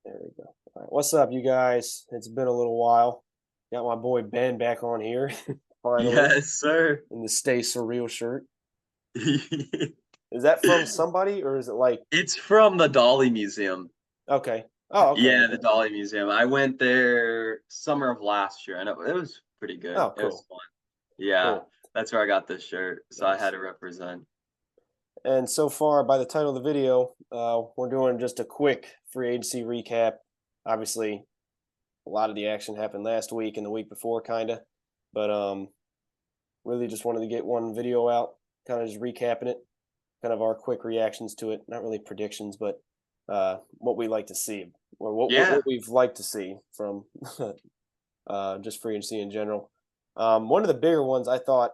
There we go. All right. What's up, you guys? It's been a little while. Got my boy Ben back on here, finally, Yes, sir. in the Stay Surreal shirt. Is that from somebody or is it like, It's from the Dolly Museum. okay. Oh, okay, Yeah, the okay. Dolly Museum. I went there summer of last year, and it was pretty good. Oh, It was cool. fun. Yeah, Cool. that's where I got this shirt, so I had Nice. to represent. And so far, by the title of the video, we're doing just a quick free agency recap. Obviously, a lot of the action happened last week and the week before, kind of. But really just wanted to get one video out, kind of just recapping it, kind of our quick reactions to it. Not really predictions, but what we like to see, or what Yeah, we've liked to see from just free agency in general. One of the bigger ones I thought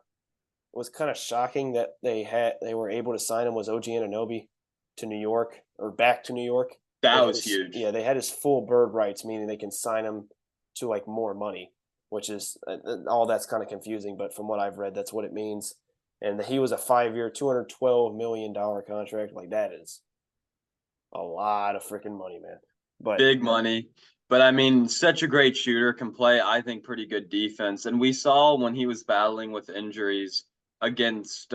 was kind of shocking that they were able to sign him was OG Anunoby to New York or back to New York. They that had was his huge. yeah they had his full bird rights, meaning they can sign him to like more money, which is all that's kind of confusing. But from what I've read, that's what it means. And he was a 5 year, $212 million contract. Like that is a lot of freaking money, man. But Big money. But I mean, such a great shooter, can play, I think, pretty good defense. And we saw when he was battling with injuries against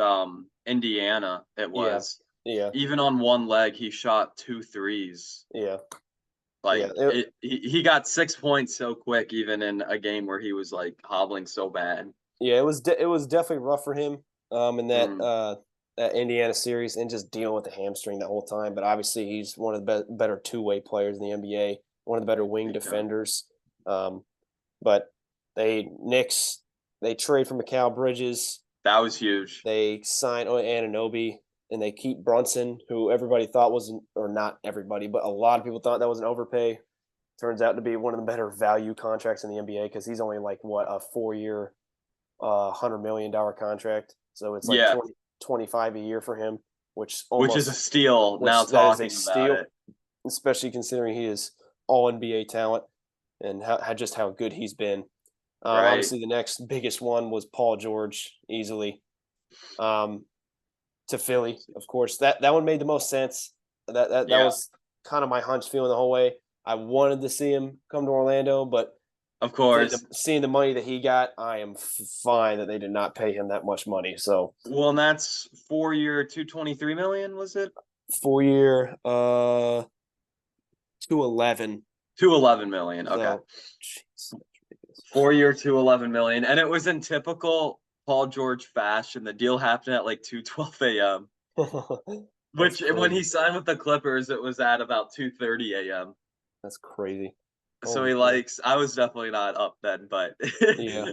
Indiana, it yeah, was yeah, even on one leg, he shot two threes. yeah, yeah. Like he got 6 points so quick, even in a game where he was like hobbling so bad. Yeah, it was definitely rough for him in Mm, that Indiana series and just dealing with the hamstring that whole time. But obviously, he's one of the better two-way players in the NBA, one of the better wing big time. defenders. Um, but Knicks they trade for Mikal Bridges, That was huge. they sign Anunoby, and they keep Brunson, who everybody thought wasn't, or not everybody, but a lot of people thought that was an overpay. Turns out to be one of the better value contracts in the NBA because he's only like what a 4 year $100 million contract. So it's like Yeah, 25 a year for him, which which is a almost steal now which that is a talking about steal, it. especially considering he is all NBA talent and just how good he's been. Right. Obviously, the next biggest one was Paul George, easily um, to Philly. Of course, that one made the most sense. That Yeah, was kind of my hunch feeling the whole way. I wanted to see him come to Orlando, but of course. seeing the money that he got, I am fine that they did not pay him that much money. So Well, and that's 4 year, 223 million, was it? 4 year, 211. 211 million. Okay. So, jeez, 4 year, 211 million. And it was in typical Paul George fashion. The deal happened at like 2:12 a.m. that's Which when he crazy. signed with the Clippers, it was at about 2:30 a.m. That's crazy. So Holy he cow. likes. I was definitely not up then, but Yeah,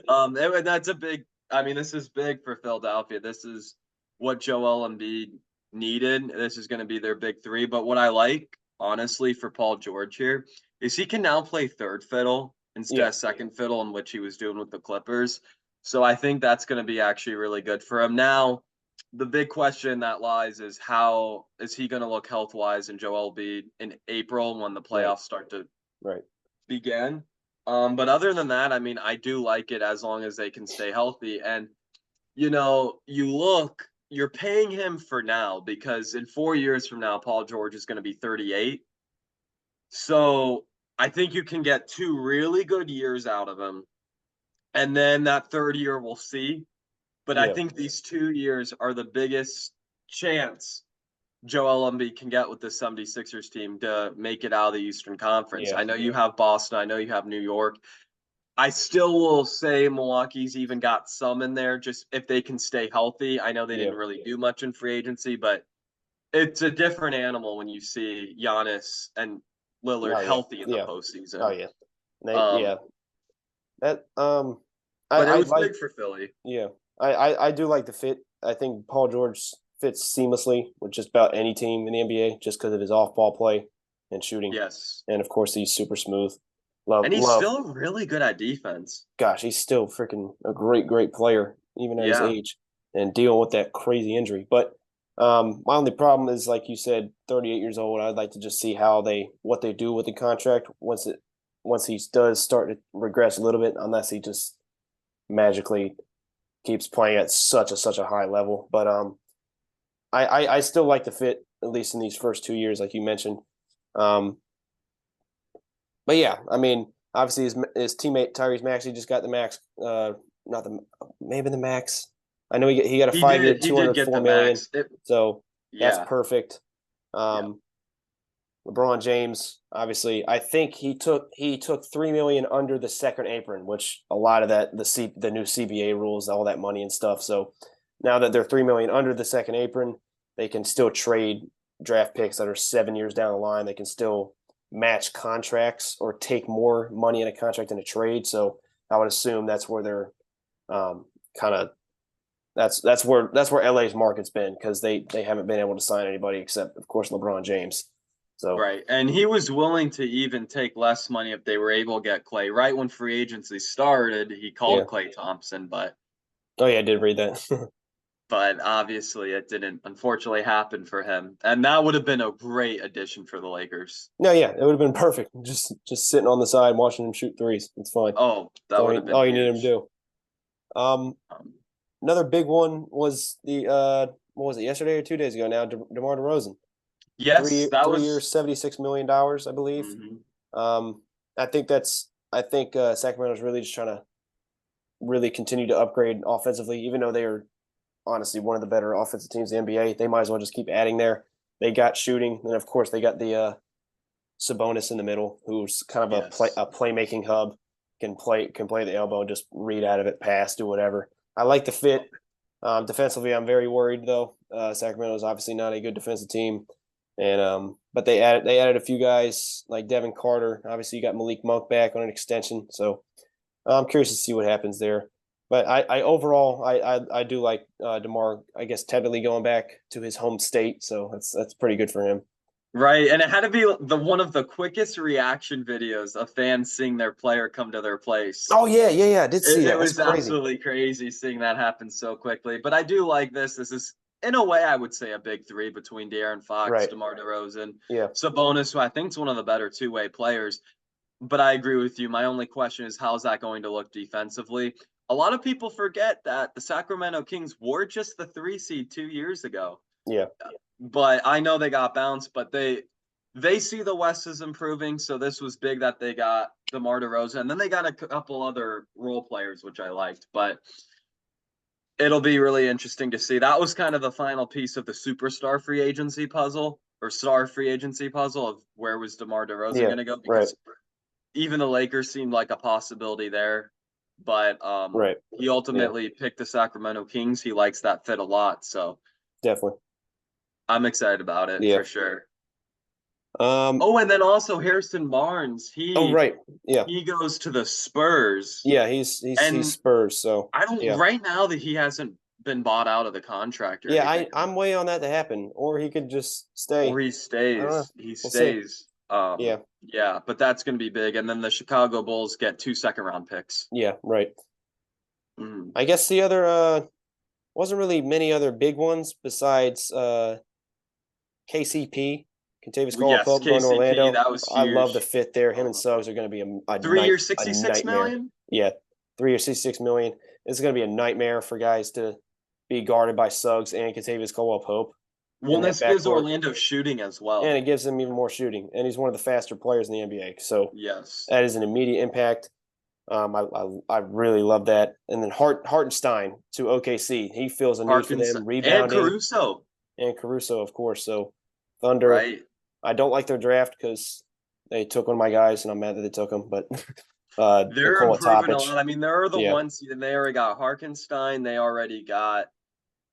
that's a big. I mean, this is big for Philadelphia. This is what Joel Embiid needed. This is going to be their big three. But what I like, honestly, for Paul George here is he can now play third fiddle instead yeah, of second fiddle, in which he was doing with the Clippers. So I think that's going to be actually really good for him. Now, the big question that lies is how is he going to look health wise in Joel Embiid in April when the right, playoffs start to right. begin. But other than that, I mean, I do like it as long as they can stay healthy. And, you're paying him for now because in 4 years from now, Paul George is going to be 38. So I think you can get 2 really good years out of him. And then that third year, we'll see. But I Yeah, think these 2 years are the biggest chance Joel Embiid can get with the 76ers team to make it out of the Eastern Conference. yeah, I know you have Boston. I know you have New York. I still will say Milwaukee's even got some in there just if they can stay healthy. I know they yeah. didn't really do much in free agency, but it's a different animal when you see Giannis and Lillard Oh yeah, healthy in the yeah. Oh postseason. yeah. They Um, yeah. That but it I was like big for Philly. yeah. I do like the fit. I think Paul George fits seamlessly with just about any team in the NBA just because of his off ball play and shooting. Yes. And of course he's super smooth. And he's Love. still really good at defense. Gosh, he's still freaking a great player, even at his Yeah. age, and dealing with that crazy injury. But my only problem is, like you said, 38 years old. I'd like to just see what they do with the contract once he does start to regress a little bit, unless he just magically keeps playing at such a high level. But I still like the fit, at least in these first 2 years, like you mentioned. Um, but yeah, I mean, obviously his teammate Tyrese Maxey just got the max. Not the maybe the max. I know he got a He 5 year, did. He did get the 204 million. max. It, So that's yeah. perfect. Yeah. Um, LeBron James, obviously, I think he took 3 million under the second apron, which a lot of that the new CBA rules, all that money and stuff. So now that they're 3 million under the second apron, they can still trade draft picks that are 7 years down the line. They can still match contracts or take more money in a contract in a trade. So I would assume that's where they're kind of that's where LA's market's been because they haven't been able to sign anybody except of course LeBron James. So Right. And he was willing to even take less money if they were able to get Clay. Right when free agency started, he yeah. called Clay Thompson, Oh yeah, I did read that. but obviously it didn't unfortunately happen for him. And that would have been a great addition for the Lakers. No, yeah, it would have been perfect. Just sitting on the side watching him shoot threes. It's fine. Oh, That's that would have been all you need him to huge. do. Um, Um, Another big one was the what was it, yesterday or 2 days ago now? DeMar DeRozan, yes, that 3 years, was $76 million, I believe. mhm. Um, I think Sacramento's really just trying to really continue to upgrade offensively, even though they are honestly one of the better offensive teams in the NBA. They might as well just keep adding there. They got shooting, and of course they got the Sabonis in the middle, who's kind of Yes. a playmaking hub, can play the elbow, just read out of it, pass, do whatever. I like the fit. Defensively, I'm very worried though. Sacramento is obviously not a good defensive team, and but they added a few guys like Devin Carter. Obviously, you got Malik Monk back on an extension, so I'm curious to see what happens there. But I overall I do like DeMar. I guess technically going back to his home state, so that's pretty good for him. Right. And it had to be the one of the quickest reaction videos of fans seeing their player come to their place. Oh yeah, yeah, yeah. I did see It that. That's was crazy. absolutely crazy seeing that happen so quickly. But I do like this. This is, in a way, I would say a big three between De'Aaron Fox, Right. DeMar DeRozan, Yeah. Sabonis, who I think is one of the better two-way players. But I agree with you. My only question is how's that going to look defensively? A lot of people forget that the Sacramento Kings were just the 3 seed 2 years ago. Yeah. But I know they got bounced, but they see the West as improving, so this was big that they got DeMar DeRozan, and then they got a couple other role players, which I liked. But it'll be really interesting to see. That was kind of the final piece of the superstar free agency puzzle or star free agency puzzle of where was DeMar DeRozan Yeah. going to go Right. because even the Lakers seemed like a possibility there. But Right. he Yeah. ultimately picked the Sacramento Kings. He likes that fit a lot, so Definitely. I'm excited about it Yeah. for sure. Um. Oh, and then also Harrison Barnes. Oh right. Yeah. He goes to the Spurs. Yeah. He's And Spurs. So I don't yeah. right now that he hasn't been bought out of the contract or Yeah. anything. I'm waiting on that to happen, or he could just Or stay. he I don't know. stays. He We'll see. stays. Yeah. Yeah, but that's gonna be big. And then the Chicago Bulls get 2 second round picks. Yeah. Right. Mm. I guess the other wasn't really many other big ones besides KCP, Contavious Yes, Caldwell-Pope going to KCP, Orlando. that was I love the huge. fit there. Him and Uh, Suggs are going to be Three years, a 66 nightmare. million? Yeah, 3 years, 66 million. It's going to be a nightmare for guys to be guarded by Suggs and Contavious Caldwell-Pope Well, in and that this gives backcourt, Orlando shooting as and well. it gives him even more shooting. And he's one of the faster players in the NBA, so Yes. that is an immediate impact. I really love that. And then Hartenstein to OKC, he feels a need for Harkins them and rebounding, Caruso, and Caruso, of course. So Thunder, right? I don't like their draft because they took one of my guys, and I'm mad that they took him. But They're Nikola improving a Topic, lot. I mean, they're the yeah, one seed, and they already got Harkenstein. They already got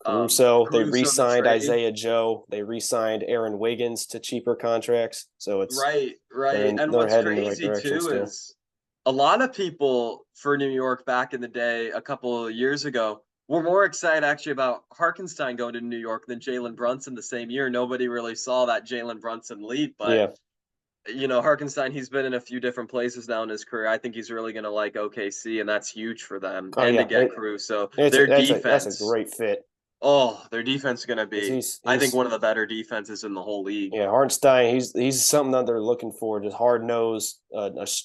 Caruso. They Caruso in the re-signed trade. Isaiah Joe. They re-signed Aaron Wiggins to cheaper contracts. So Right, right. And they're what's heading in the right crazy direction too still. is a lot of people for New York back in the day, a couple of years ago, were more excited actually about Harkenstein going to New York than Jalen Brunson the same year. Nobody really saw that Jalen Brunson leap, but Yeah. Harkenstein, he's been in a few different places now in his career. I think he's really going to like OKC, and that's huge for them. Oh And to yeah. get Caruso, It's their that's a defense. great fit Oh, their defense is going to because be, I think, he's one of the better defenses in the whole league. yeah, Hartenstein. He's something that they're looking for. Just hard nosed,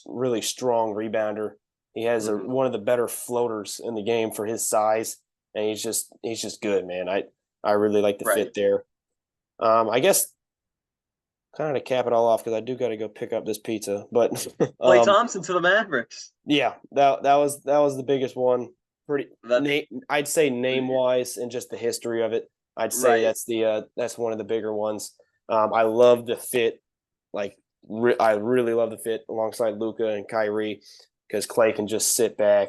really strong rebounder. He has Mhm. one of the better floaters in the game for his size, and he's just good, man. I really like the Right. fit there. I guess kind of to cap it all off because I do got to go pick up this pizza. But Klay Thompson to the Mavericks. yeah, that was the biggest one. That's I'd say name wise and just the history of it. I'd say right. that's one of the bigger ones. I love the fit. Like I really love the fit alongside Luka and Kyrie because Klay can just sit back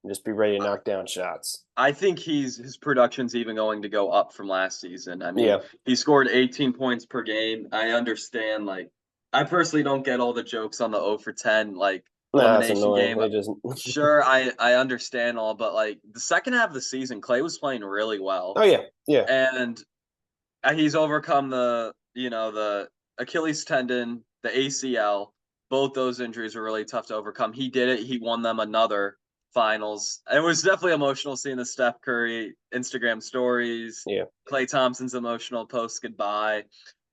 and just be ready to knock down shots. I think his production's even going to go up from last season. I mean, Yeah, he scored 18 points per game. I understand, like, I personally don't get all the jokes on the 0 for 10 like nah, that's elimination annoying. game. They just Sure, I understand all, but like the second half of the season, Klay was playing really well, oh yeah, yeah, and he's overcome the Achilles tendon, the ACL. Both those injuries were really tough to overcome. He did it. He won them another finals. It was definitely emotional seeing the Steph Curry Instagram stories, yeah, Klay Thompson's emotional post goodbye.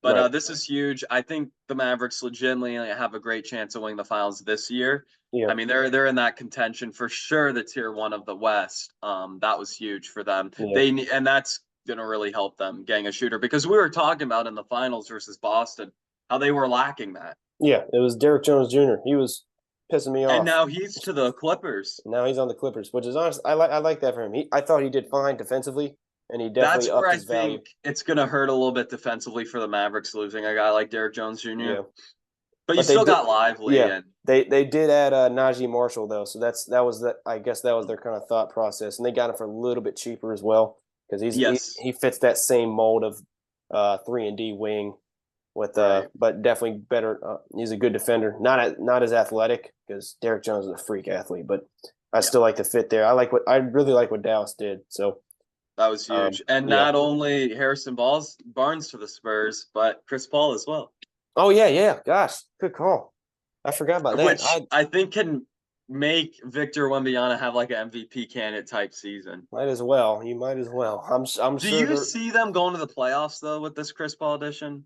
But right, this is huge. I think the Mavericks legitimately have a great chance of winning the finals this year. yeah, I mean, they're in that contention for sure. The tier one of the West. That was huge for them. yeah, And that's gonna really help them getting a shooter because we were talking about in the finals versus Boston how they were lacking that. yeah. It was Derrick Jones Jr. He was pissing me And off. now he's to the Clippers. Now he's on the Clippers, which is honest. I like that for him. I thought he did fine defensively, and he definitely That's where upped I his value. think it's gonna hurt a little bit defensively for the Mavericks losing a guy like Derrick Jones Jr. Yeah, But you but they still did. got Lively Yeah, and they did add Najee Marshall though, so that was the I guess that was their kind of thought process, and they got him for a little bit cheaper as well because yes, he fits that same mold of 3-and-D wing with right. but definitely better. He's a good defender, not as athletic because Derrick Jones is a freak athlete, but I Yeah, still like the fit there. I really like what Dallas did. So that was huge. And yeah. not only Harrison Barnes to the Spurs, but Chris Paul as well. Oh yeah, yeah. Gosh, good call. I forgot about that. Which I think can make Victor Wembanyama have like an MVP candidate type season. Might as well. You might as well. I'm Do sure you they're see them going to the playoffs though with this Chris Paul edition?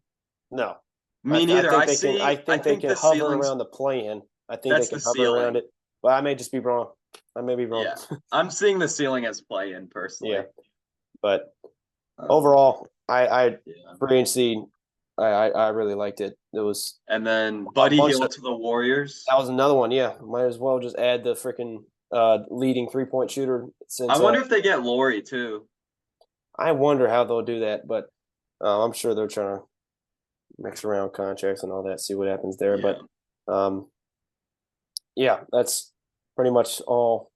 no. Me I neither. think they can. I I think they think can the hover ceiling's around the play-in. I think they that's can the hover around ceiling. it, but I may just be wrong. I may be wrong. Yeah. I'm seeing the ceiling as play in Yeah, personally. but Um, overall, I yeah. free and C, I really liked it. It was And then a Buddy bunch Hield of. to the Warriors. That was another one. Yeah, might as well just add the freaking leading 3-point shooter I since wonder if they get Laurie too. I wonder how they'll do that, but I'm sure they're trying to mix around contracts and all that, see what happens there. Yeah. But um, yeah, that's pretty much all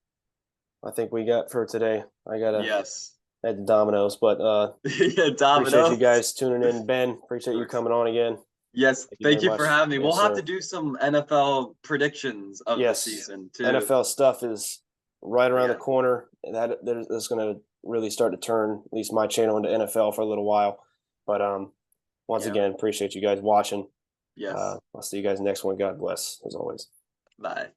I think we got for today. I gotta Yes. head to Domino's, but Yeah, appreciate you Domino's. guys tuning in. Ben, appreciate you coming on again. Yes, Thank you very thank you for much. having me. We'll Yes, have to sir. do some NFL predictions of the Yes, season too. NFL stuff is right around the Yeah. corner. That's going to really start to turn at least my channel into NFL for a little while. But once Yeah. again, appreciate you guys watching. Yes. I'll see you guys next one. God bless, as always. Bye.